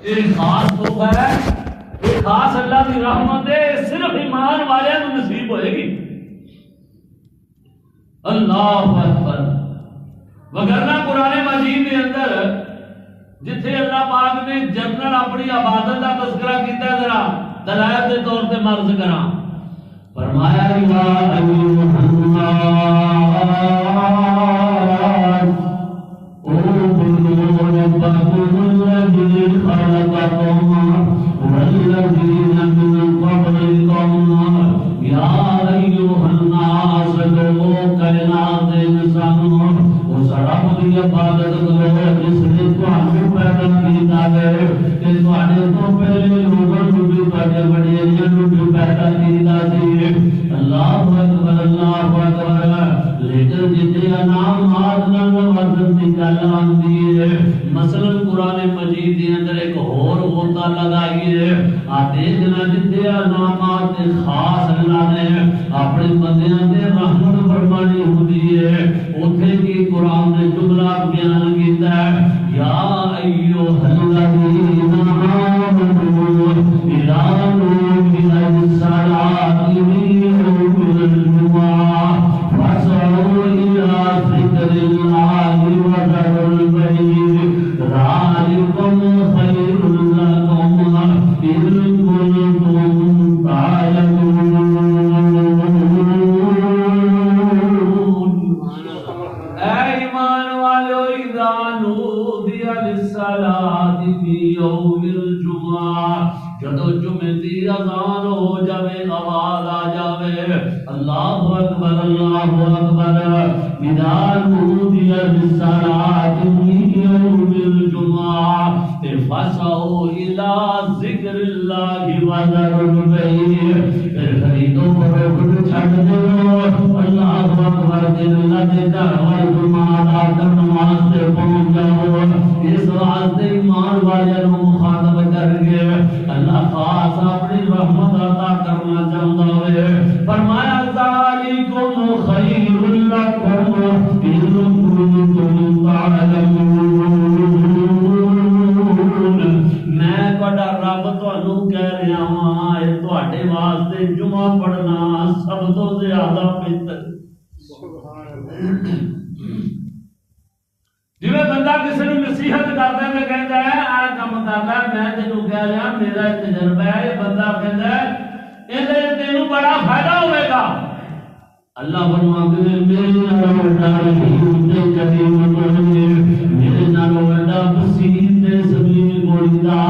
یہ خاص تحفہ ہے، یہ خاص اللہ کی رحمت ہے، صرف ایمان والے کو نصیب ہوئے گی۔ اللہ اکبر۔ وگرنہ قرآن مجید کے اندر جتھے اللہ پاک نے جنرل اپنی عبادت کا تذکرہ کیتا ہے، ذرا دلائل کے طور پہ مرض کراں، فرمایا یا ایھا الناس ربكم الذي خلقكم والذين من قبلكم یا ایھا الناس لوگوں کائنات انسانوں اس رب کی عبادت کرو جس نے تمہیں پیدا کیتا ہے کہ تمہارے تو پہلے لوگوں کو بھی بڑے بڑے جنوں کو پیدا کیتا سی۔ اللہ اکبر اللہ اکبر۔ لیکن جتنے انعامات نال وزن کی گل آندی ہے، مثلا قرآن مجید کے اندر ایک اور ہوتا لگائی ہے، آپ دیکھنا جتنے انعامات خاص اللہ نے اپنے بندیاں تے رحمت فرمانی ہوتی ہے، اوتھے کی قرآن نے جملہ بیان کیتا ہے، یا ایھا الذین آمنوا اذا نودی للصلاۃ من یوم الجمعہ فاسعوا الی ذکر اللہ وذروا البیع ذلکم خیر لکم ان کنتم تعلمون۔ اے ایمان والو اذا نودی للصلاۃ فی یوم الجمعہ، جدو جمعے دی اذان ہو جاوے، آواز آ جاوے، اللہ اکبر اللہ اکبر، اذا نودی للصلاۃ فی یوم الجمعہ فاسعوا الی ذکر اللہ وذروا البیع، پھر خریدو فروخت چھڈ دو، اللہ اکبر، اللہ دے گھر وال جمعہ ادا کرن واسطے پہنچ جاؤ۔ اس واسطے ایمان والوں کو مخاطب کر کے اللہ خاص اپنی رحمت عطا کرنا چاہتا ہے، فرمایا ذالکم خیر لکم ان کنتم تعلمون۔ میں بڑا رب تانوں کہہ رہا ہاں، اے تواڈے واسطے جمعہ پڑھنا سب تو زیادہ بہتر۔ جی بندہ کسی نے نصیحت کرتا ہے کہتا ہے آ کام کرنا، میں تینوں کہہ رہا میرا تجربہ ہے، یہ بندہ کہتا ہے یہ تینوں بڑا فائدہ ہوئے گا۔ اللہ فرماتے ہیں میرے نال بڑا رحیم تے کریم کوئی، میرے نال بڑا بصیر تے سمیع کوئی دا،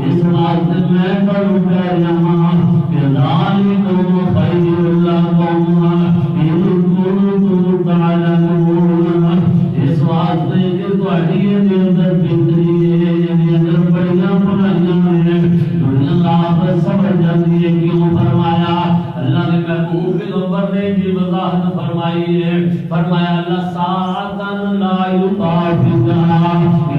اس واسطے میں تانوں کہہ رہا ہاں کہ ذالکم خیر لکم ان کنتم تعلمون۔ اس واسطے کہ تہاڈی دے اندر بہتری ہے، دے اندر بڑیاں بھلائیاں ہیں، دنیا آخرت سمجھ جاتی ہے۔ کیوں فرمایا اللہ نے محبوب پیغمبر نے جی وضاحت فرمائی ہے، فرمایا اللہ ساتن لا یقافنا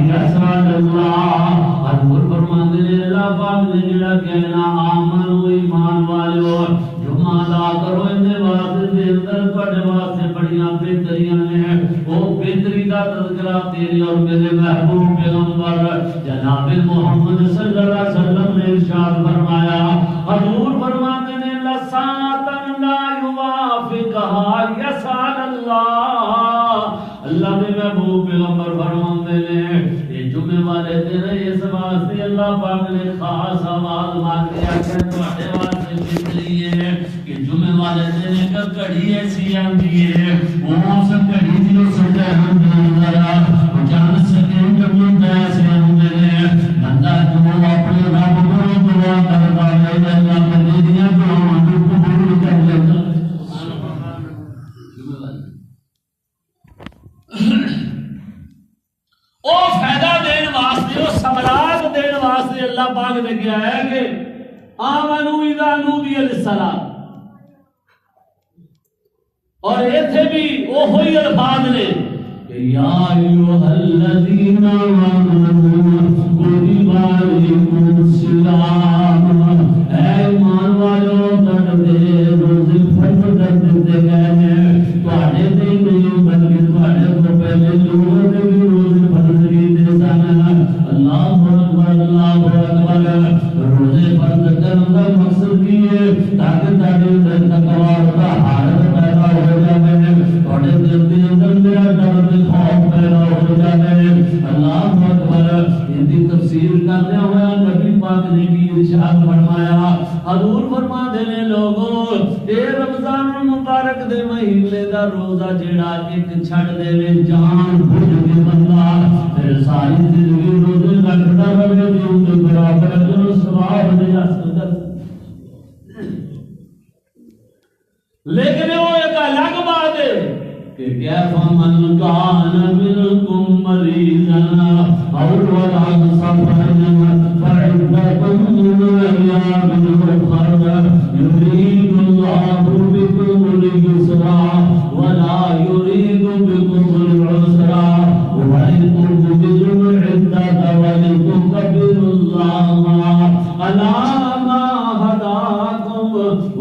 یسال اللہ، حضور فرماتے ہیں اللہ پاک نے جڑا کہنا آمنو ایمان والو جمعہ ادا کرو، ان واسطے دے اندر تواڈے واسطے بڑیاں بہتریاں ہیں، وہ بہتری دا تذکرہ تیرے اور میرے محبوب پیغمبر جناب محمد صلی اللہ علیہ وسلم نے ارشاد فرمایا۔ حضور فرماتے ہیں لساتن لا یوافقہا یسال اللہ، اللہ نے محبوب پیغمبر فرماتے ہیں یہ جمعے والے دن اس واسطے اللہ پاک نے خاص آواز مار کے آخر تواڈے واسطے بہتری ہے کہ جمعے والے دن ایک گھڑی ایسی آندی ہے، وہ اس گھڑی دی سجدہ ہم ذرا جان سکیں جب ایسے ہوندے ہیں، بندہ جو اپنے رب کو دعا کرتا ہے اللہ بندے دیاں دعاواں کو قبول کر لیتا۔ او فائدہ دین واسطے، او ثمرات دین واسطے اللہ پاک نے کیا ہے کہ آمنو اذا نودی للصلاۃ، اور ایتھے بھی وہی الفاظ نے کہ یا ایھا الذین آمنوا کتب علیکم الصیام، اے ایمان والو تواڈے روزے فرض کر دیتے گئے ہیں، تواڈے تے نہیں بلکہ تواڈے تو پہلے لوگوں نے بھی روزے فرض کیتے سن۔ اللہ اکبر اللہ اکبر۔ حق فرمایا. حضور فرماندے نے لوگوں اے رمضان المبارک دے مہینے دا روزہ جڑا ایک چھڈ دے وے جان بوجھ کے بندہ پھر ساری زندگی روزے رکھدا رہے تے اون دے برابر اجر و ثواب دے حاصل. لیکن وہ ایک الگ بات ہے کہ کیف من کان منکم مریضا او علی سفر فعدۃ من ایام اخر یرید اللہ بکم اليسر ولا یرید بکم العسر ولتکملوا العدۃ ولتکبروا اللہ علی ما ہداکم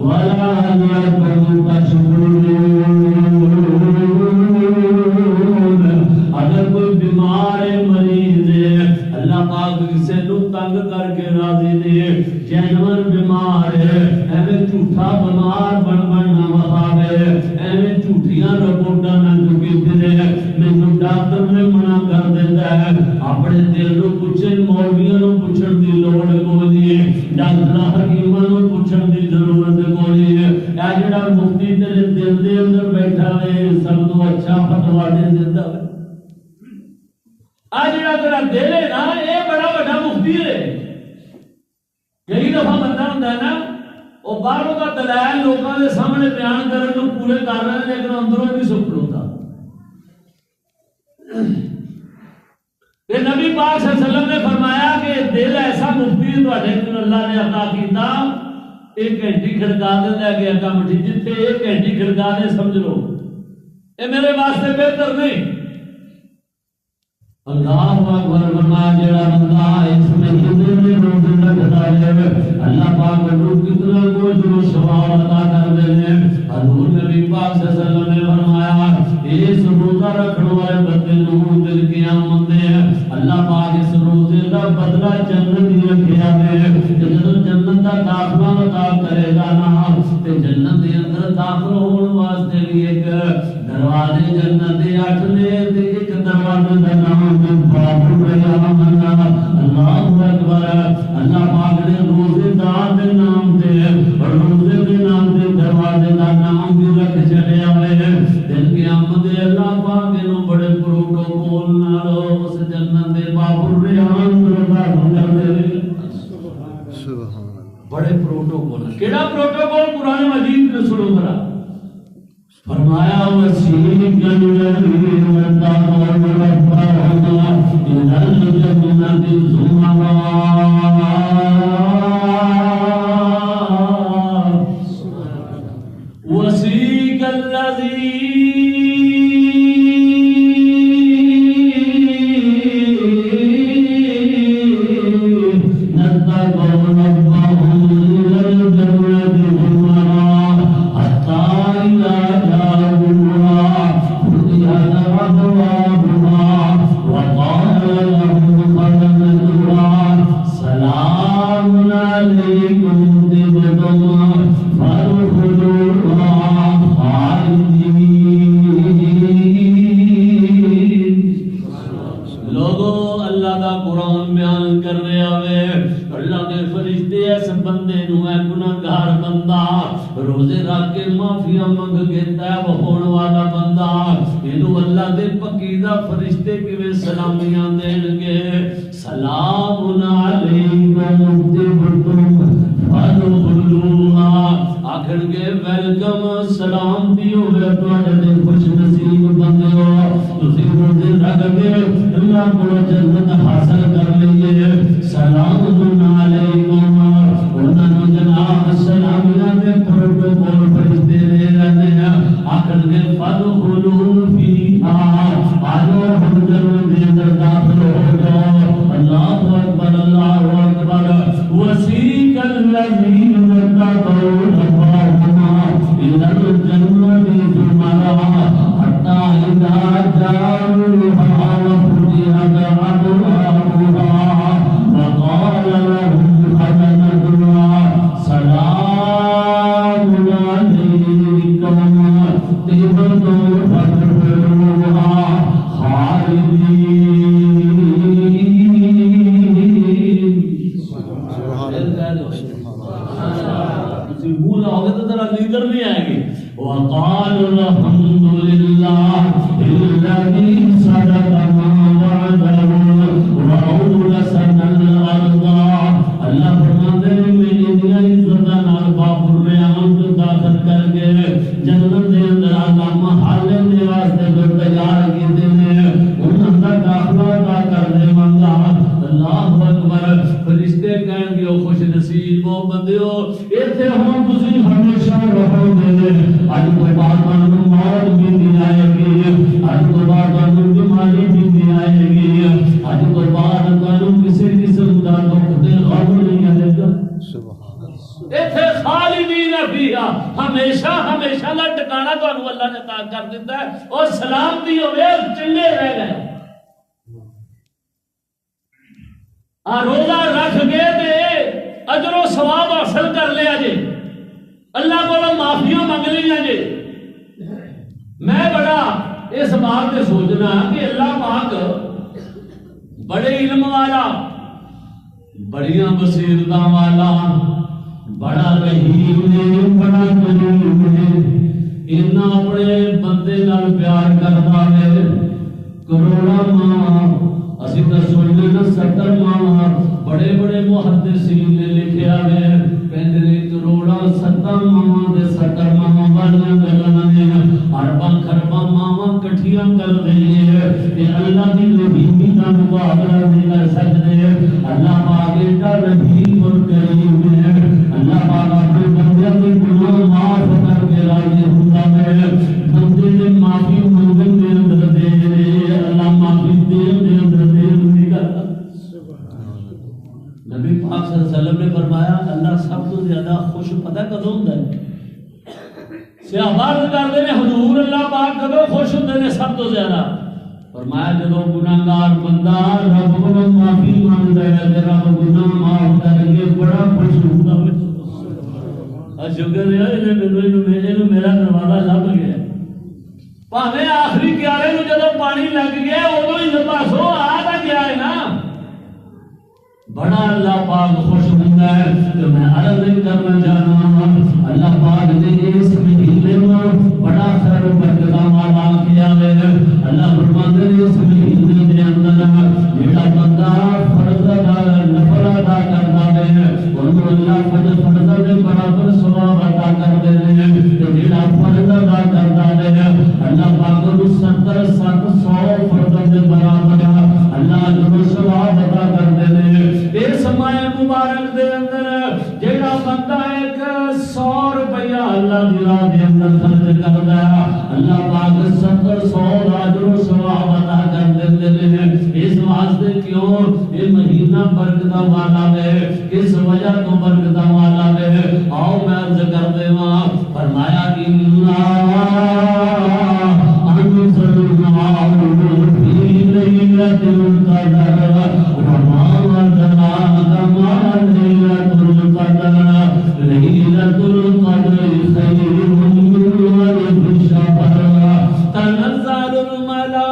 ولعلکم تشکرون. اگر کوئی بیمار ہے مریض ہے اللہ پاک کسی نو تنگ کر کے راضی نہیں. جانور بیمار ہے ایویں جھوٹا بیمار بن نہ وکھاوے ایویں جھوٹیاں رپورٹاں نہ چکی پھرے. مینوں ڈاکٹر نے منع کر دیتا ہے اپنے دل نو پوچھے. مولویاں نو پوچھن دی لوڑ کوئی نہیں. ڈاکٹر حکیماں نو پوچھن دی ضرورت کوئی نہیں. اے جڑا مفتی تیرے دل دے اندر بیٹھا ہے سب تو اچھا فتوا دے دیتا ہے. آج جڑا تیرا دل ہے نا یہ بڑا بڑا مفتی ہے. کئی دفعہ بندہ ہوتا ہے نا وہ باہروں کا دلائل لوگوں کے سامنے بیان کرنے کو پورے کر رہے ہیں لیکن اندروں نہیں سکھ ہوتا. نبی پاک صلی اللہ علیہ وسلم نے فرمایا کہ دل ایسا مفتی اللہ نے عطا کیتا ایک گھنٹی کھڑکا دے لے گیا کام ٹھیک جتنے ایک گھنٹی کھڑکا دے سمجھ لو یہ میرے واسطے بہتر نہیں. اللہ اکبر فرمایا جڑا بندہ اس مہینے میں روزے رکھتا ہے اللہ پاک کو کتنا اجر و ثواب عطا کر دے. حضور نبی پاک صلی اللہ علیہ وسلم نے فرمایا اس روزہ رکھنے والے بندے نو دل قیامت ہے اللہ پاک اس روزے دا بدلہ جنت ہی رکھیا ہے. جب جنت دا داخلہ عطا کرے گا نا تے جنت دے اندر داخل ہون واسطے ایک دروازے جنت دے 8 نے تے ایک دروازے دا نام باب الریان. اللہ اکبر. اللہ پاک نے روزے دار دے نام تے اور روزے دے نام تے دروازے دا نام بھی رکھ چھڑیا ہوئے. دل قیامت دے اللہ پاک نو بڑے پروٹوکول نال اس جنت دے باب الریان دروازہ کھول دے. سبحان اللہ. بڑے پروٹوکول. کیڑا پروٹوکول؟ قرآن مجید میں سنو ذرا. فرمایا وسیق الذین اتقوا ربهم إلى الجنة زمرا. وسیق الذین اتقوا ربهم إلى الجنة زمرا حتى إذا روزے رکھ کے معافیا منگ گیتا ہے وہ ہونے والا بندہ اینو اللہ دے پکیدہ فرشتے کیویں سلامیاں دین گے. سلام علیکم طبتم فادخلوها. آکھن گے ویلکم سلامتی ہوے تواڈے تے خوش نصیب بندیو تسی روزے رکھ کے اللہ کو جنت حاصل کر لئیے. سلام علیکم. انہاں نوں جناب سلامیاں دے پروٹوکول فرشتے دے رہندے ہیں. آکھن گے فادخلوا فیھا. آجو ہم جنت دے اندر داخل ہو جاؤ. اللہ اکبر. اللہ اکبر. وسیق الذین اتقوا ربهم إلى الجنة زمرا حتى إذا جاءوها وفتحت الحمدللہ الذی صدقنا وعدہ وأورثنا الأرض. اللہ فرماتے ہیں میری دیا عزت نال بابر میں آمد داخل کر کے جنت دے اندر آدم محلے دے واسطے جو تیار کیتے ہیں انہاں دا داخلہ عطا کر دے منگا. اللہ اکبر. فرشتے کہیں گے او خوش نصیب او بندیو ایتھے ہن تسی ہمیشہ رہو گے. اج تو بعد تانوں موت بھی نہیں آئے گی, اج تو بعد تانوں بیماری بھی نہیں آئے گی, اج تو بعد تانوں کسی قسم دا دکھ تے غم نہیں آئے گا. ایتھے خالدین فیہا ہمیشہ ہمیشہ دا ٹھکانہ تانوں اللہ نے عطا کر دیتا ہے. اور سلامتی ہوے چلے رہ گئے. روزہ رکھ گئے تے اجر و ثواب حاصل کر لیا جی, اللہ کو معافیاں منگ لیا جی. میں بڑا اس بات سے سوچنا کہ اللہ پاک بڑے علم والا, بڑیاں بصیرتاں والا, بڑا رحیم ہے, بڑا کریم ہے. اتنا اپنے بندے نال پیار کرتا ہے. کروڑا ماں اسی تو سننے نہ 70 ماں بڑے بڑے محدثین نے لکھیا ہے پہلے کروڑا 70 ماں دے 70 ماں والیاں گلاں نے ارباں خرباں ماں کٹھیاں کر دئی ہے. تے اللہ دی رحیمی دا مقابلہ نہیں کر سکدے. اللہ پاک ایڈا رحیم اور کریم ہے. اللہ پاک اپنے بندیاں دے گناہ معاف کر کے راضی ہوندا ہے. بندے دے معافی منگن دے اندر دے اللہ معافی دے اندر نبی پاک صلی اللہ علیہ وسلم نے فرمایا اللہ سب تو زیادہ خوش پتہ کدوں ہوندا ہے. صحابہ کردے نے حضور اللہ پاک کدوں خوش ہوندے نے سب تو زیادہ؟ فرمایا جدوں گناہگار بندہ رب کو معافی مانگدا ہے تے رب گناہ معاف کر کے بڑا خوش ہوندا ہے. شکر ہے انہوں میرا دروازہ لب گیا. پاویں آخری کیارے نوں جدوں پانی لگ گیا ادوں ہی باسو آ تا گیا ہے نا. بڑا اللہ پاک خوش ہوتا ہے. تو میں عرض کرنا چاہنا ہوں اللہ پاک نے اس مہینے میں بڑا خیر و برکت والا کیا ہے. اللہ فرماتے ہیں اس مہینے کے اندر جڑا بندہ فرض ادا نفل ادا کرتا ہے انہوں اللہ فرض کے برابر ثواب عطا کر دے ہیں. جڑا فرض ادا کرتا ہے اللہ پاک کو 70-700 فرض کے برابر اللہ جو ثواب عطا کر دے ہیں. اس ماہ مبارک دے اندر جیڑا بندہ 100 روپیہ اللہ دی راہ دے اندر خرچ کردا ہے اللہ پاک 70-100 اجر و ثواب عطا کر دیندے ہیں. اس واسطے کیوں یہ مہینہ برکت والا ہے, اس وجہ تو برکت والا ہے. آؤ میں عرض کر دیواں فرمایا فی لیلۃ القدر وما أدراك ما ليلة القدر ليلة القدر خير من ألف شهر تنزل الملائكة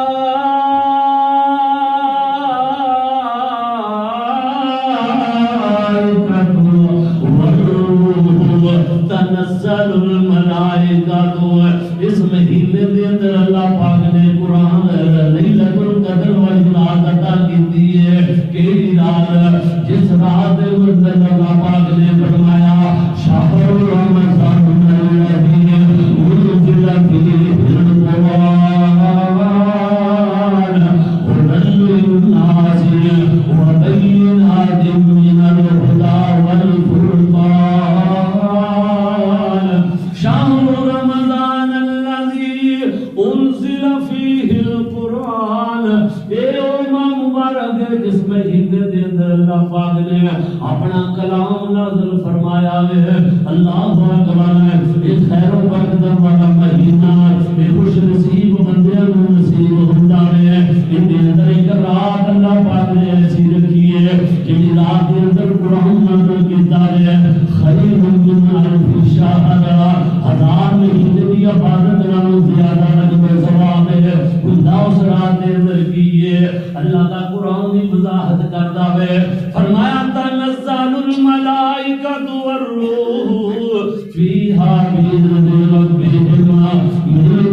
والروح تنزل الملائكة. اس مہینے دے اندر اللہ پاک نے قرآن لیلۃ القدر والی رات عطا کی ہے. کہ رات جس رات دے اندر اللہ پاک نے فرمایا شہر رمضان الذی انزل فیہ القرآن هدى للناس وبينات من الهدى والفرقان شهر رمضان الذي انزل فيه القرآن. جس مہینے دے اندر اللہ پاک نے اپنا کلام نازل فرمایا ہے. اللہ اکبر. یہ خیر و برکت والا مہینہ یہ خوش نصیب بندیاں کو نصیب ہوندا ہے. ان دے اندر ایک رات اللہ پاک نے ایسی رکھی ہے کہ رات دے اندر قرآن نازل کیتا ہے. خیر من الف شہر 1000 مہینے کی عبادت نالوں زیادہ نقل ثواب ہے. خدا اس رات دے اندر کی ہے اللہ کا قرآن کی وضاحت کرتا ہے. فرمایا تنزل الملائکۃ والروح فیہا بإذن ربہم من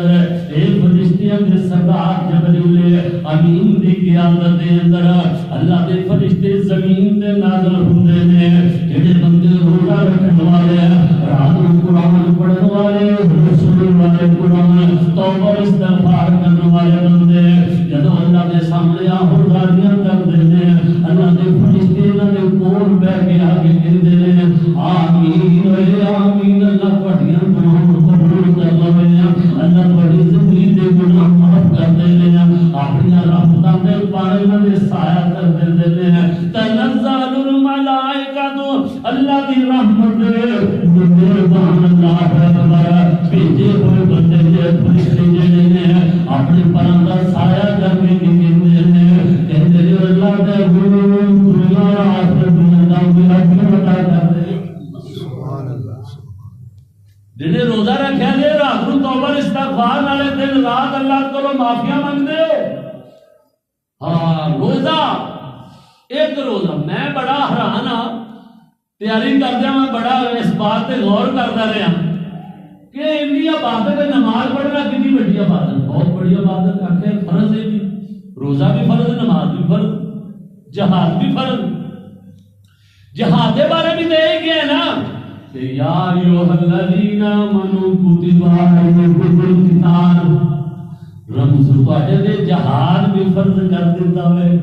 اندر اے فرشتیاں دے سردار جبریل امین دی قیادت دے اندر اللہ دے فرشتے زمین تے نازل ہوندے نے جڑے بندے روزہ رکھن والے رات نوں قرآن پڑھن والے رسول والے قرآن توبہ استغفار کرنے والے بندے جدوں اللہ دے سامنے آہرداریاں کردے نے اللہ دے فرشتے انہاں دے کول بیٹھ کے آگے کہندے نے آمین آمین اللہ تہاڈیاں دعاواں قبول کر لوے اللہ تہاڈی زندگی دے گناہ معاف کر دے اپنی رحمتاں دے پانے انہاں دے سایہ کر دے تنزل الملائکہ اللہ دی رحمت مہربان اللہ اکبر بھیجے ہوئے بندے دے فرشتے جڑے نے اپنے پراں دا سایہ کر کے کہندے نے اللہ دے دنیا آخرت دنیا دا میرا عطا کر دے سبحان اللہ جڑے روزہ رکھیا جے رات نوں توبہ استغفار والے دن رات اللہ کولوں معافیاں منگدے ہو ہاں روزہ ایک روزہ میں بڑا حیران ہاں تیاری کردیا میں بڑا اس بات تے غور کرتا رہا کہ انہی عبادت نماز پڑھنا کتنی بڑی عبادت بہت بڑی عبادت آخر فرض ہے جی روزہ بھی فرض نماز بھی فرض جہاد بھی فرض جہاد کے بارے بھی دے گیا نا کہ یا ایھا الذین آمنوا کتب علیکم القتال رمز تواڈے تے جہاد بھی فرض کر دیتا ہے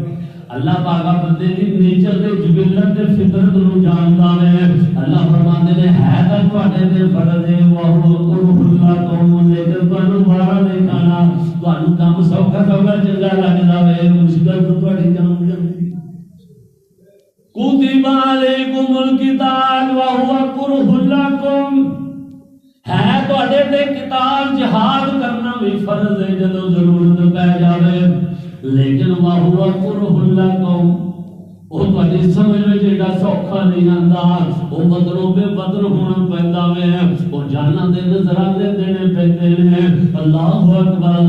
اللہ پاک بندے دی نیچر تے جبلت تے فطرت نو جاندا ہے اللہ فرماندے نے ہے تا تواڈے تے فرض ہے وہ اللہ قوم لیکن تانوں بارا نہیں کھانا تانوں کام سوکھا سوکھا چنگا لگدا ہے مشکل تواڈی جان جاندی کتب علیکم القتال وهو کرہ لکم ہے تواڈے تے قتال جہاد کرنا بھی فرض ہے جدوں ضرورت پے جاوے لیکن وہو کرہ لکم وہ تواڈی سمجھ وچ ایڈا سوکھا نہیں آندا وہ بدلوں بے بدل ہونا پیندا وے وہ جاناں دے نظرانے دینے پیندے نے اللہ اکبر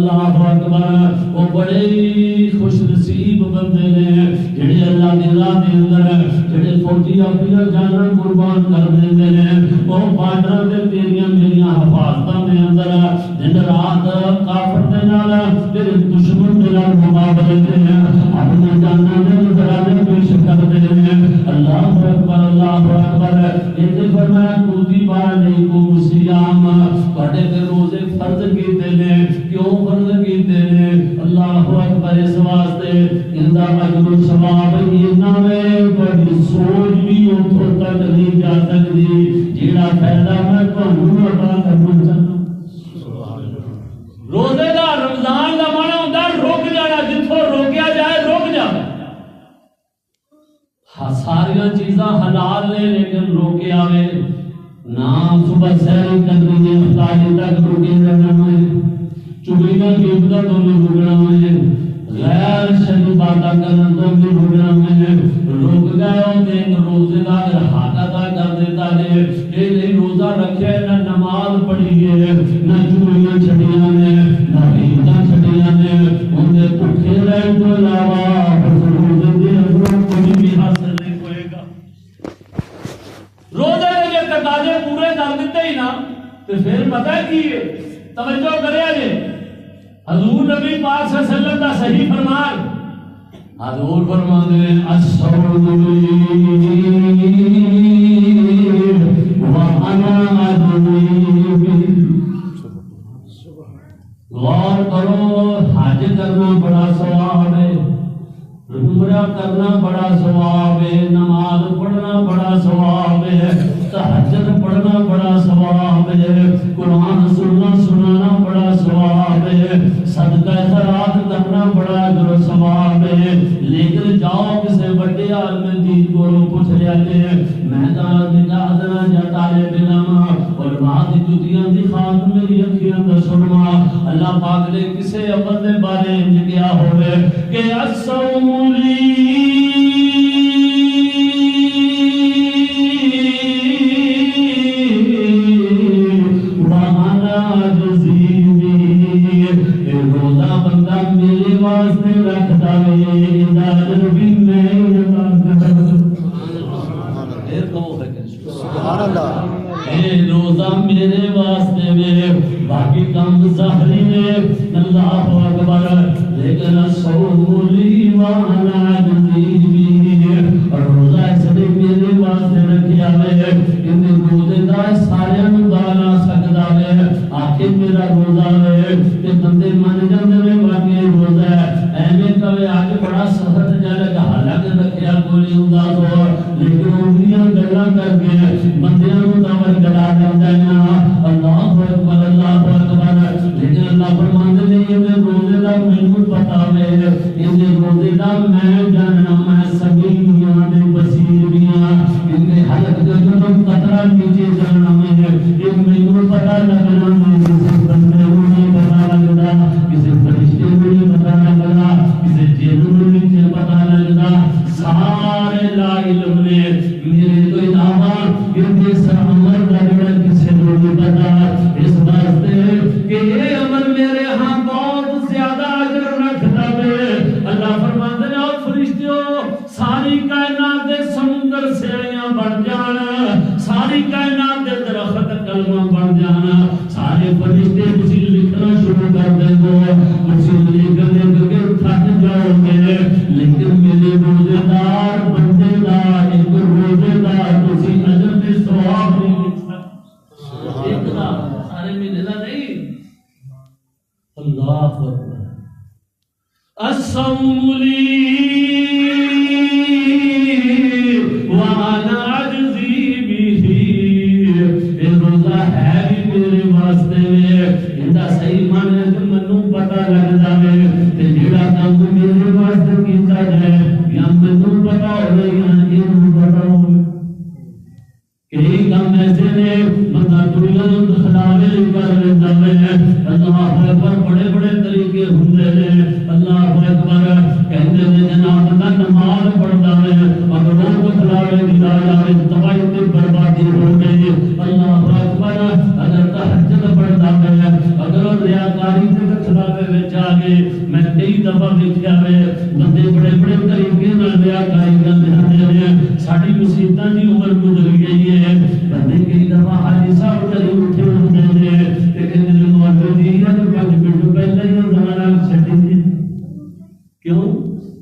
وہ بڑے خوش نصیب بندے نے جڑے اللہ دی راہ دے اندر جڑے فوجی اپنی جاناں قربان کر دیندے نے وہ بارڈر تے تیریاں میریاں حفاظتاں دے اندر دن رات کافر دے نال تیرے دشمن دے نال مقابلے دے اپنی جاناں دے نظرانے پیش کرتے ہیں اللہ اکبر یہ فرمایا کتب علیکم الصیام تواڈے تے روزے فرض کیتے نے کیوں فرض کیتے نے اللہ اکبر اس واسطے اندا اجر و ثواب انہاں میں تواڈی سوچ بھی اوتھوں تک نہیں جا سکدی جیڑا فائدہ میں تانوں عطا کرنا چاہنا سبحان اللہ روزے دا رمضان دا معنی ہوندا رک جانا جتھوں روکیا جائے رک جا ساریاں چیزاں حلال نے لیکن روکے آوے نہ صبح سیر کرنی ہے افطاری تک روکے رہنا ہے چگلیاں غیبتاں تو نہیں رکنا ہے غیر شرعی باتاں کرن تو نہیں رکنا ہے روک گئے ہو تے روزے دا اگر حق ادا کر دیتا ہے اے نہیں روزہ رکھے نہ نماز پڑھی ہے نہ چگلیاں چھڑیاں نے نہ غیبتاں چھڑیاں نے ان دے بھوکے رہن تو علاوہ روزے دے اجر کوئی بھی حاصل روزے کے تقاضے پورے کر دیتے ہی نا تو پھر پتہ کی توجہ کرے جی حضور نبی پاک صلی اللہ علیہ وسلم کا صحیح فرمان حضور فرماتے ہیں الصوم وانا غور کرو حج کرنا بڑا ثواب ہے عمرہ کرنا بڑا ثواب ہے نماز پڑھنا بڑا ثواب ہے تہجد پڑھنا بڑا ثواب ہے قرآن سننا بڑا ثواب ہے صدقہ خیرات کرنا بڑا اجر و ثواب ہے لیکن جاؤ کسی بڑے عالم دین کو پوچھ لیا کہ میں تو نکاح دینا یا طالب علم علماء دی جتیاں دی خاک میری اکھیاں دا سنما اللہ پاک نے کسے عمل دے بارے انج کیا ہوئے کہ الصوم روزہ بندہ میرے واسطے رکھتا ہے اجر بھی میں سبحان اللہ اے روزہ میرے واسطے باقی کام ظاہری ہے اللہ اکبر لیکن الصوم لی وانا عجزی اور روزہ اس نے میرے واسطے رکھیا ہے ان روزے دا سارے مدالا سکدا ہے آخر میرا روزہ ہے کہ بندے من جاندے نے واقعی روزہ ہے ایویں کہے اج بڑا سخت جا لگا حالانکہ رکھیا کوئی ہوندا تو لیکن انہیاں گلاں کر کے بندیاں نوں دور گڑا دیندا ہے اللہ اکبر لیکن اللہ فرماندے نے یہ روزے دا مینوں پتہ ہے ان روزے دا میں جاننا میں سبیلیاں دے بصیریاں ان دے حلق دے جو قطرہ نیچے جاننا میں یہ مینوں پتہ لگنا میں کسی بندے نوں نہیں پتہ لگدا کسی فرشتے نوں نہیں پتہ لگدا کسی جن نوں نہیں پتہ لگدا سارے لا علم نے میرے تو علاوہ یہ سر عمر دا جڑا کسی نوں نہیں پتہ اس واسطے کہ یہ عمل میرے ہاں بہت زیادہ اجر رکھتا ہے اللہ فرماتے ہیں اور فرشتوں ساری کائنات دے سمندر سیڑیاں بن جان ساری کائنات دے درخت کلمہ بن جان سارے فرشتے کسی لکھنا شروع کر دیں گے کسی لکھنے کے تھک جاؤ گے لیکن میرے روزے دار بندے دا ایک روزے دار کسی اجر میں ثواب نہیں لکھ سکتا ایک دا سارے مہینے دا نہیں اللہ اکبر الصوم لی وانا عجزی بھی یہ روزہ ہے بھی میرے واسطے میں اندا صحیح معنی ہے منوں پتہ لگدا ہے تے جڑا کام میرے واسطے کیتا جائے یا منوں پتہ ہوے یا اینوں پتہ ہوے کئی کام ایسے نے بندہ دنیا نوں دکھلاوے کر لیندا ہے اللہ اکبر بڑے بڑے طریقے ہوندے نے اللہ اکبر کہندے نے جناب بندہ نماز پڑھدا ہے اگر وہ دکھلاوے دی جائے تباہی تے بربادی ہو گئی اللہ اکبر اگر تہجد پڑھدا ہے اگر ریاکاری تے دکھلاوے وچ آ گئے میں کئی دفعہ ویکھیا ہے بندے بڑے بڑے طریقے نال ریاکاری کردے ہیں ساڈی مصیبتاں دی عمر گزر گئی ہے بندے کئی دفعہ حاجی صاحب کدی اٹھے ہوندے نے تے کہندے نے مولانا جی یہ تو 5 منٹ پہلے ہی زمانہ چھڈی تھی کیوں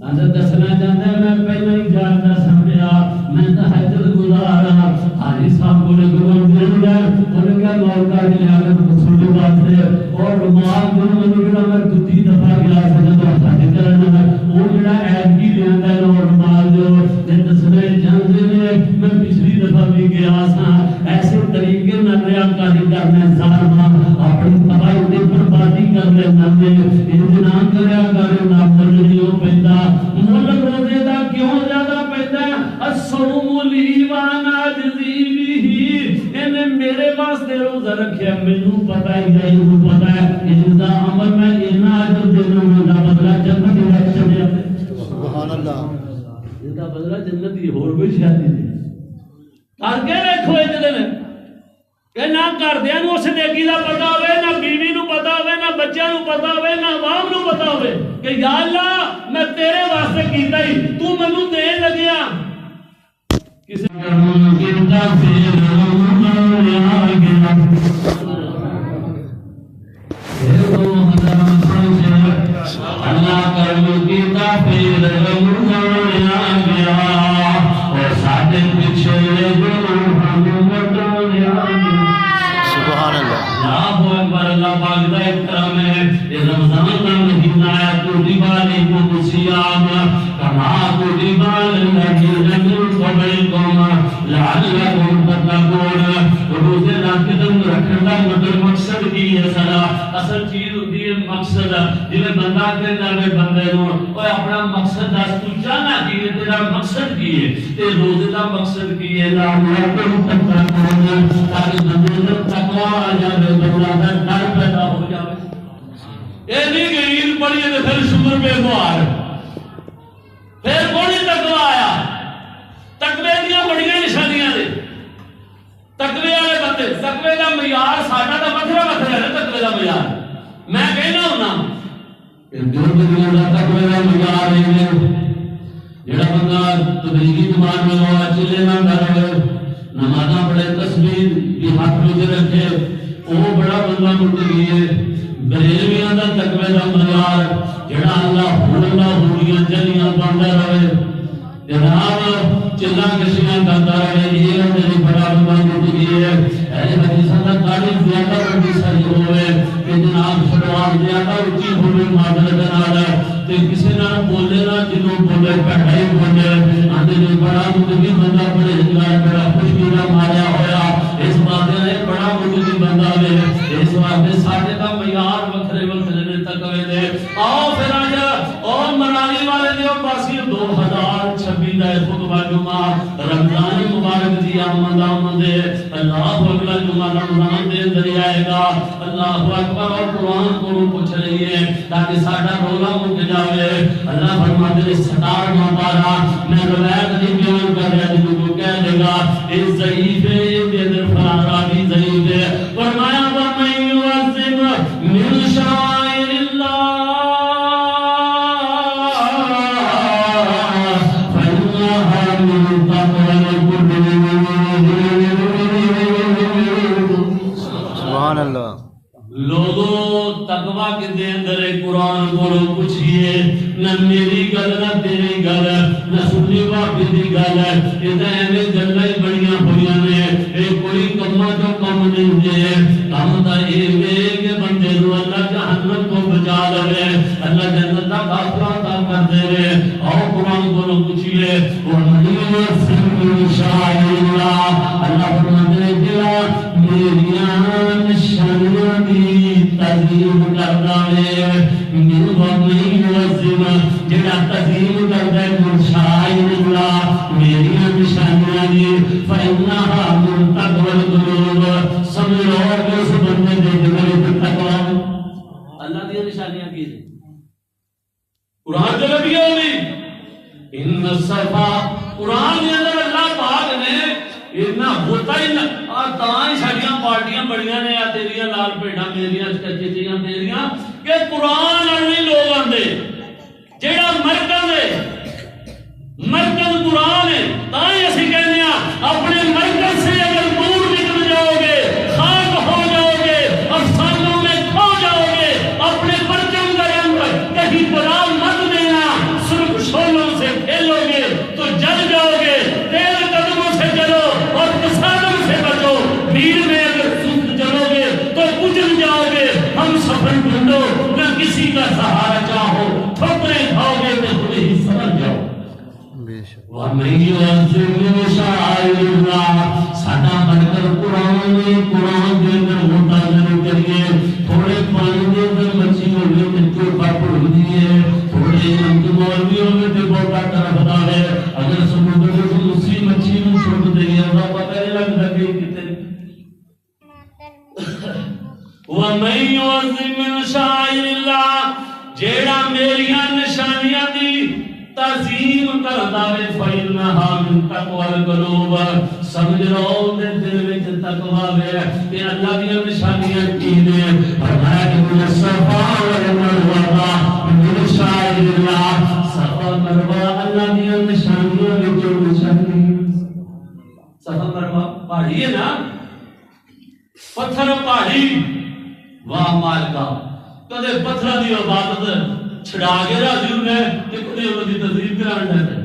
اندر دسنا چاہتا ہے میں پہلے ہی جانتا سمجھا میں تہجد گزارا حاجی صاحب کو مل گیا انہوں نے کہا موقع دیا رسول واسطے اور رومال جو جڑا میں دوسری دفعہ گیا سجدہ حج کرنا وہ جڑا ایب کی لینا ہے اور رومال جو دسنے جانتے نے میں پچھلی دفعہ بھی گیا سا ایسے طریقے نہ ریاکاری کرنے ظالما اپنی تباہی تے بربادی کرنے نہ انجنا کریا کرے نہ ملنیو پیندا مول روزے دا کیوں زیادہ پیندا الصوم لی وانا عجزی بھی نے میرے واسطے روزہ رکھیا مینوں پتہ ہی نہیں وہ پتہ ہے ان دا عمل میں اتنا اجر دینا دا بدلہ جنت دی رکھ چھڈیا سبحان اللہ ان دا بدلہ جنت دی ہور کوئی شے نہیں کر کے دیکھو اے دن کہ نہ گھردیاں نوں اس نیکی دا پتہ ہوے نہ بیوی نوں پتہ ہوے نہ بچیاں نوں پتہ ہوے نہ عوام نوں پتہ ہوے کہ یا اللہ میں تیرے واسطے کیتا ہی تو مینوں دین لگیا کسی کرم کیتا پھر اللہ کرم کیتا پھر گیا اور ساڈے پیچھے سبحان اللہ اللہ پاک دا کرم ہے یہ رمضان کا مہینہ ہے تو دیوالی کو صیام کما کو دیوال الذین من قبلکم لعلکم تتقون روزے دا قدم رکھن دا مقصد کی ہے سارا اصل چیز ہوتی ہے مقصد جویں بندہ کہندا ہے بندے نوں اوے اپنا مقصد دس تو چاہنا کی تیرا مقصد کی ہے تے روزے دا مقصد کی ہے لعلکم تتقون تاکہ بندے نوں تقوی آ جائے بندہ دا ڈر پیدا ہو جائے اے نہیں کہ عید پڑھی تے پھر شکر بے مہار پھر کوئی تقوی آیا تقوی دیاں بڑیاں نشانیاں نے تقوی والے بندے تقوی دا معیار ساڈا دا وکھرا وکھرا ہے تقوی دا معیار میں کہنا ہونا کہ جو دنیا دا تقوی دا معیار ہے جڑا بندہ تبلیغی جماعت میں ہوا چلے نہ کرے نمازاں پڑھے تسبیح بھی ہاتھ میں رکھے وہ بڑا بندہ مٹی ہے بریلویاں دا تقوی دا معیار جڑا اللہ ہولیاں جلیاں بندا رہے جناب چلا کشیاں کرتا رہے یہ میری بڑا بندہ مٹی ہے اے حدیثاں دا تعلیم زیادہ بڑی ساری ہوئے کہ جناب شروعات زیادہ اچھی ہوئے معذرت نال تے کسی نال بولے نہ جنوں بولے پڑھائی بولے آندے نے بڑا مٹی بندہ پرہیزگار بڑا خوشگوار ماریا ہویا اس بات نے بڑا مجھے بندہ ہے اس واسطے ساڈے دا معیار وکھرے وکھرے نے تقوی دے آؤ پھر اج اور منالی والے دیو پاسی 2026 دا خطبہ جمعہ رمضان مبارک دی آمد اللہ اگلا جمعہ رمضان دے اندر آئے گا اللہ اکبر اور قرآن کو پوچھ رہی ہے تاکہ ساڈا رولا مک جاوے اللہ فرماتے ہیں 17واں پارہ میں روایت نہیں بیان کر رہا جن کو کہہ دے گا اس ضعیف ہے یہ اندر فلاں راوی ضعیف ہے فرمایا وَمَن يُعَظِّمْ مِن شَعَائِرِ اللَّهِ فَإِنَّهَا مِن تَقْوَى الْقُلُوبِ سبحان اللہ لوگوں تقوی کے دے اندر قرآن کو پوچھئے نہ میری گل نہ تیری گل نہ سنی واقعی دی گل یہ ایویں گلاں بڑیاں ہوئیاں نے یہ کوئی کما جو کم نہیں دے کم تا یہ کہ بندے نو اللہ جہنم کو بچا لے اللہ جنت دا داخلہ عطا کر دے اور قرآن کو پوچھئے وَمَن يُعَظِّمْ شَعَائِرَ اللَّهِ اللہ فرماتے ہیں کہ میریاں نشانیاں تعظیم کردا ہے من وَمَن يُعَظِّمْ جڑا تعظیم کردا ہے شعائر اللہ میری نشانیاں دی فإنها من تقوى القلوب سمجھ لو کہ اس بندے دے دل وچ تقوی اللہ دی نشانیاں کی قرآن دے نبی ہوئی ان الصفا قرآن دے اندر اللہ پاک نے اتنا ہوتا ہی نہ تاں ساڈیاں پارٹیاں بڑیاں نے تیریاں لال پیڑاں میریاں چچیاں تیریاں کہ قرآن والے لوگ آندے جیڑا مرکز ہے مرکز قرآن ہے تاں اسی کہنے اپنے مرکز سے اگر دور نکل جاؤ گے خاک ہو جاؤ گے افسانوں میں کھو جاؤ گے اپنے پرچم کے اندر کہیں بلا مت دینا سرخ شولوں سے کھیلو گے تو جل جاؤ گے تیز قدموں سے چلو اور تصادم سے بچو بھیڑ میں اگر سست چلو گے تو کچل جاؤ گے ہم سفر ڈھونڈو نہ کسی کا سہارا چاہو ٹھوکریں کھاؤ گے تو خود ہی سمجھ جاؤ وَمَن يُعَظِّمْ شَعَائِرَ اللَّهِ ساڈا مرکز قرآن میں قرآن دے اندر ہوتا ضرور کریے تھوڑے پانی دے اندر مچھی ہوگی تے چوپا پڑھ دیئے تھوڑے انت مولوی ہوگی تے بوٹا طرف دا ہے اگر سمندر میں اسی مچھی میں چھوڑ دئیے اللہ پتہ نہیں لگتا کہ کتنے وَمَن يُعَظِّمْ شَعَائِرَ اللَّهِ جیڑا میریاں نشانیاں دی تعظیم کردا وے فإنها من تقوى القلوب سمجھ لو تے دل وچ تقوی وے تے اللہ دی نشانیاں کی نے فرمایا کہ من الصفا والمروہ من شعائر اللہ صفا مروہ اللہ دی نشانیاں وچ نشانی صفا مروہ پہاڑی ہے نا پتھر پہاڑی واہ مالکا کدے پتھر دی عبادت چھڑا کے راضی ہونے کہ کدے انہوں دی تذیب کرانا ہے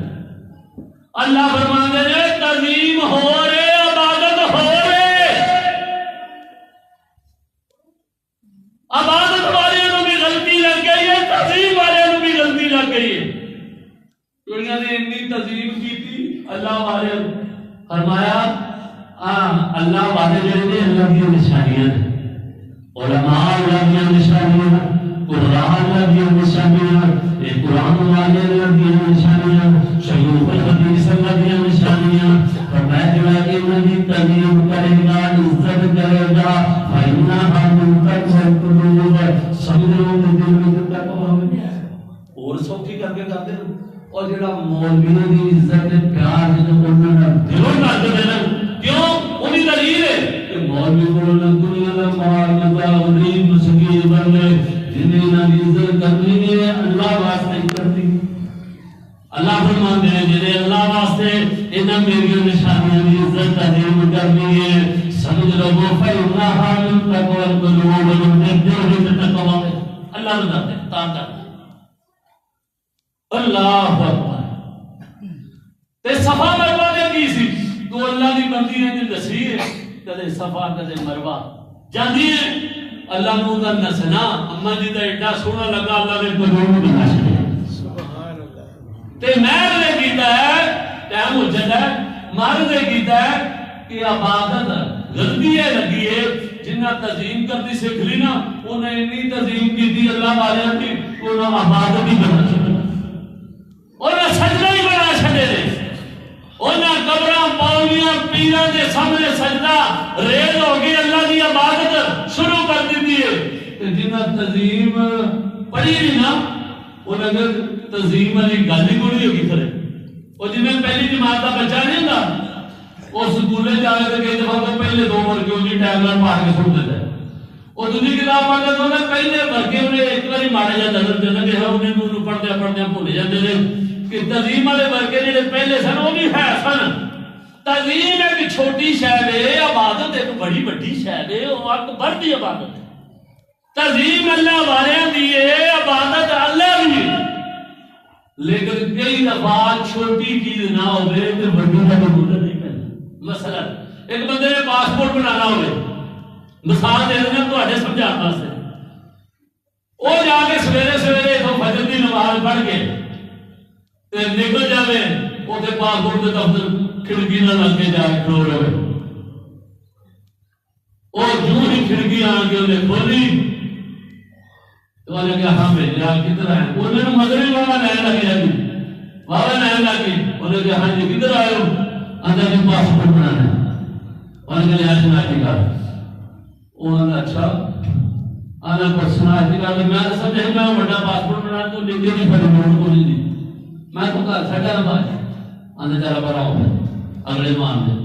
اللہ فرماندے نے تعظیم ہو رہے عبادت ہو رہے عبادت والے نو بھی غلطی لگ گئی ہے تعظیم والے نو بھی غلطی لگ گئی ہے کڑیاں نے اتنی تعظیم کی تھی اللہ والے فرمایا اللہ والے جڑے اللہ کی نشانیاں علماء اللہ کی نشانیاں قرآن لگی نشانیاں قرآن والے لگی نشانیاں شیوخ الحدیث لگی نشانیاں فرمایا جڑا کہ نبی تعظیم کرے گا عزت کرے گا فإنها من تقوى القلوب سمجھو دل میں تقوی اور سوکھی کر کے کہتے ہیں اور جڑا مولویوں دی عزت پیار جو انہاں دلوں نال دینا کیوں انہی دلیل ہے کہ مولوی کو دنیا دا مال متا غریب مسکین بندے جنہیں نہ عزت کرنی ہے اللہ واسطے کرتی اللہ فرماتے ہیں جنہیں اللہ واسطے انہاں میری نشانیاں دی عزت تعظیم کرنی ہے سب تجربوا فإنها من تقوى القلوب من تقوى اللہ نے دے تا کر اللہ اکبر تے صفا مروا نے کی سی تو اللہ دی بندی نے دسی ہے کدے صفا کدے مروا جاندی ہے اللہ نو دا نسنا اما جی دا ایڈا سونا لگا اللہ نے قلوب بنا چھڑیا سبحان اللہ تے میں نے کیتا ہے ٹائم ہو جاتا ہے مرد نے کیتا ہے کہ عبادت غلطی ہے لگی ہے جنہ تزئین کرتی سکھ لی نا انہیں اتنی تزئین کی تھی اللہ والے کی انہیں عبادت ہی بنا چھڑے انہیں سجدہ ہی بنا چھڑے دے انہیں قبراں پاؤنیاں پیران دے سامنے سجدہ ریل ہوگی اللہ کی عبادت شروع کر دیتی ہے جنہ تزئین پڑھی لی نا انہیں اگر تزئین والی گالی گوڑی ہوگی کرے اور جنہیں پہلی جماعت کا بچہ نہیں ہوتا وہ سکولے جانے سے کئی دفعہ تو پہلے دو ورگے انہیں ٹیبلٹ مار کے چھوڑ دیتا ہے اور دوسری کتاب پڑھتے تو انہیں پہلے ورگے انہیں ایک باری مارے جاتا نظر دینا کہ ہاں انہیں پڑھتے پڑھتے بھولے جاتے تھے کہ تزئین والے ورگے جڑے پہلے سن وہ بھی ہے سن تزئین ایک چھوٹی شے ہے عبادت ایک بڑی بڑی شے ہے وہ اکبر دی عبادت ہے تزئین اللہ والوں دی ہے عبادت اللہ دی لیکن کئی دفعہ چھوٹی چیز نہ ہوئے تو بڑی کا ضرورت نہیں پہنا مثلا ایک بندے نے پاسپورٹ بنانا ہوئے مثال دے دینا تو آجے سمجھا پاسے وہ جا کے سویرے سویرے تو فجر دی نماز پڑھ کے نکل جاوے وہ تے پاسپورٹ دے دفتر کھڑکی نہ لگ کے جا کے کھڑو رہے اور جو ہی کھڑکی آن کے انہیں کھولی تو انہیں کہا ہاں بھائی آپ کدھر آئے انہیں نے مغربی بابا لائن لگی جاتی بابا لائن لگی انہیں کہا ہاں جی کدھر آئے ہو اندر جی پاسپورٹ بنانا ہے انہیں کہا شناختی کارڈ انہوں نے اچھا آنا پر شناختی کارڈ میں تو سمجھے میں بڑا پاسپورٹ بنانا تو لکھے نہیں پڑے نوٹ کو نہیں دی میں تو کہا سٹا نہ بات اندر چارہ پر آؤ اگلے مان دے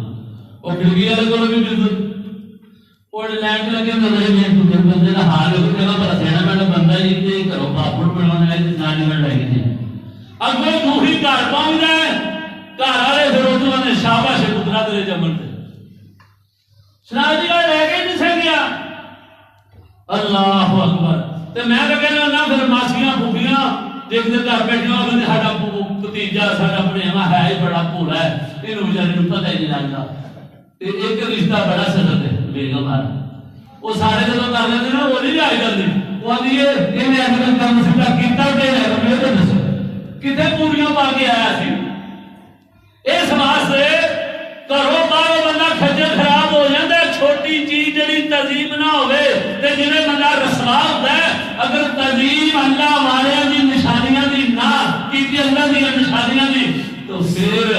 اور کھڑکی والے کو بھی بالکل اور لینڈ لگے نظر میں تو بندے کا حال ہو جگہ پر سینا میں بندہ ہی تے کرو پاسپورٹ بنانے ہے جانی میں لگے تھے اب وہ دوہی گھر پہنچ جائے گھر والے پھر اس نے شاباش پترا تیرے جمن تے شناختی کارڈ لے کے نہیں سہ گیا اللہ اکبر تے میں تو کہنا نہ پھر ماسیاں پھوپیاں دیکھتے گھر بیٹھے ہو کہ ساڈا بھتیجا ساڈا بھنیوا ہے ہی بڑا بھولا ہے اینوں بیچارے نوں پتہ ہی نہیں لگدا تے ایک رشتہ بڑا سخت ہے بیگم آ وہ سارے جدوں کر لیندے نا وہ نہیں جائے کردی وہ آندی ہے انہیں اپنا کام سیدھا کیتا تے میرے تے دسو کتے پوریاں پا کے آیا سی اس واسطے گھروں باہر بندہ کھجل خراب ہو جاتا ہے چھوٹی چیز جڑی تزئین نہ ہوئے تے جویں بندہ رسوا ہوتا ہے اگر تزئین اللہ والے دی نشانیاں دی نہ کیتی اللہ دی نشانیاں دی تو پھر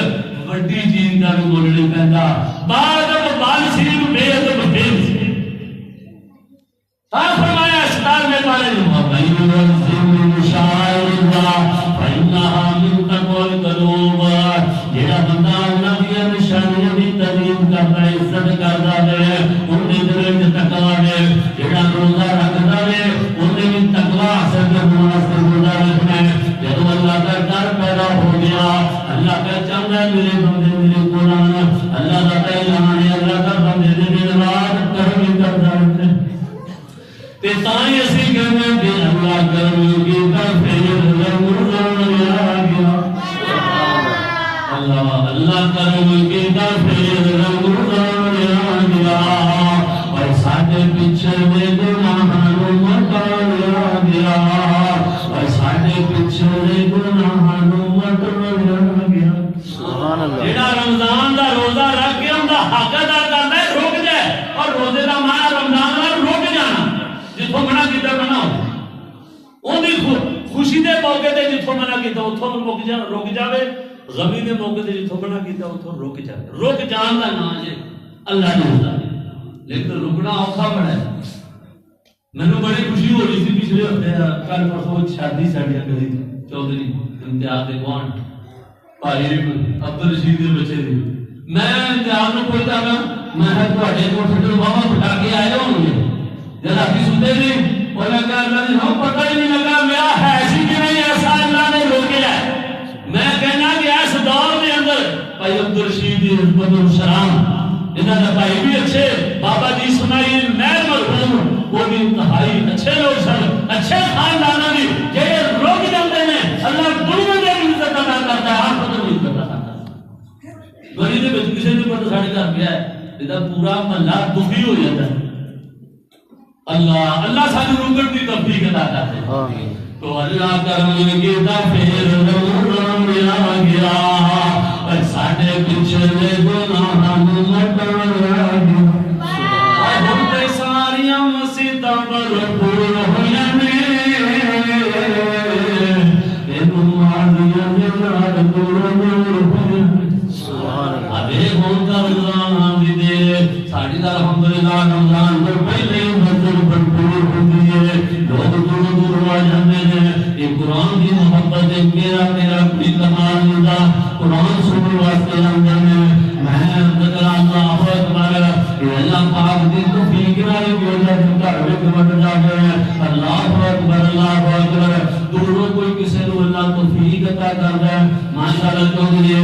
بڑی چیز کا بھی بولنے پہنتا بعد بال سیب بے ادب بے فرمایا استاد میں پارے جڑا بندہ اللہ دی نشانیاں دی تعظیم کرتا ہے عزت کرتا ہے انہیں دل وچ تقوی ہے جڑا روزہ رکھتا ہے انہیں بھی تقوی حاصل کرنا واسطے روزہ رکھنا ہے جب اللہ کا ڈر پیدا ہو گیا اللہ کا چاہتا ہے میرے بندے میرے قرآن اللہ کا اعلان ہے اللہ کا بندے دے دن رات کرم کرتا ہے تے تائیں اسی کہنے کہ اللہ کرم کی طرف ضرور آ گیا اللہ کرم کی طرف ضرور آ گیا اور ساڈے پیچھے دے گناہاں نوں مٹا گیا اور ساڈے پیچھے دے گناہاں نوں مٹا گیا سبحان اللہ جڑا رمضان دا روزہ رکھ کے ان دا حق ادا کردا ہے رک جائے اور روزے دا معنی رمضان دا رک جانا جتھوں منع کیتا بناؤ اودی خوشی دے موقع تے جتھوں منع کیتا اوتھوں رک جاوے غمی دے موقع تے جتھوں منع کیتا اوتھوں رک جاوے رک جان دا نام ہے اللہ نے ہوتا ہے لیکن رکنا اوکھا بڑا ہے مینوں بڑی خوشی ہو رہی تھی پچھلے ہفتے کل پرسوں شادی ساڈی گلی چودھری امتیاز دے گوان بھائی عبد الرشید دے بچے دی میں امتیاز نوں پوچھتا گا میں تواڈے کول سٹر بابا بٹھا کے آئے ہوں گے جب آپ سنتے تھے اور لگا اللہ نے ہم پتہ ہی نہیں لگا میرا ہے ایسی کہ نہیں ایسا اللہ نے روکے ہے میں کہنا کہ اس دور کے اندر بھائی عبد الرشید عزت السلام انہوں نے بھائی بھی اچھے بابا جی اسماعیل مہر مرحوم وہ بھی انتہائی اچھے لوگ سن اچھے خاندانوں کی کہ روک جاتے ہیں اللہ دنیا میں عزت ادا کرتا ہے آپ کو نہیں پتا کرتا گلی کے بچ کسی نے پتا ساڑھے گھر گیا ہے ادھر پورا محلہ دکھی ہو جاتا ہے اللہ ساری روکن کی توفیق عطا کرتے ہیں تو اللہ کرم کی پھر رویا گیا اور ساڈے پچھلے گناہاں نوں مٹن گیا ہم تے ساریاں مسیتاں بھرپور ہویاں نے اے ماضیاں دے نال دور ہویاں سبحان اللہ ابے ہون دا رمضان دی دے ساڈی دا الحمدللہ رمضان تو پہلے ہی بھرپور ہوندی ہے لوگ دور دور آ جاندے ہیں یہ قرآن کی محبت ہے میرا کوئی کمال نہیں تھا قرآن سننے واسطے آندے ہیں میں ذکر اللہ اکبر اللہ پاک دی توفیق نال کی وجہ سے گھر وچ وڈ جاندے ہیں اللہ اکبر دوروں کوئی کسی نو اللہ توفیق عطا کردا ہے ماشاءاللہ چودھری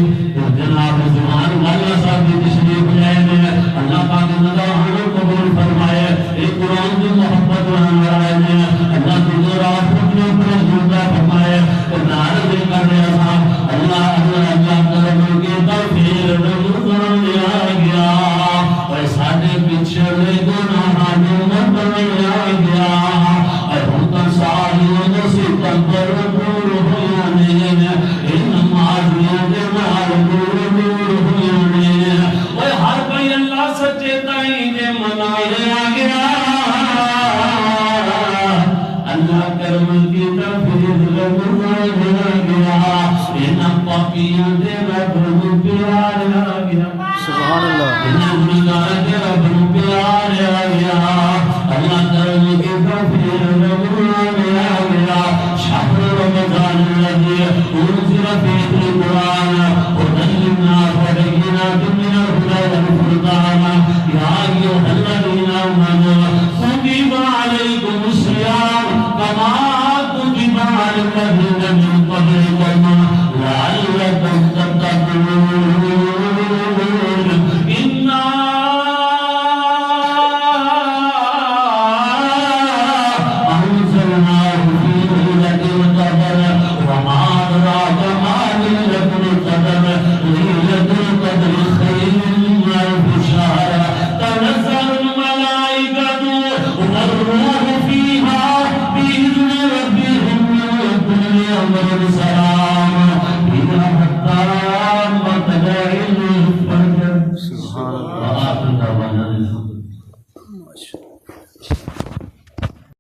جناب زمان والا صاحب دی تشریف لے ہیں اللہ پاک نے انہاں قبول فرمائے اے قرآن کی محبت والا ہے اللہ تجھے راہ پر جوڑا فرمائے اور نعرہ دے کر رہا تھا اللہ کرم کے توفیق رمضان آ گیا اور ساڈے پچھلے گناہاں نوں مٹن گیا اور ہم تو ساری نصیباں بھرپور ہویاں نے ان ماضیاں دے نال دور ہویاں نے اوے ہر کوئی اللہ سچے تائیں دے منایا گیا اللہ کرم کی توفیق رمضان گیا ان پاکیاں دے رب نوں پیار آ گیا سبحان اللہ ان گناہاں دے رب نوں پیار آ گیا اللہ کرم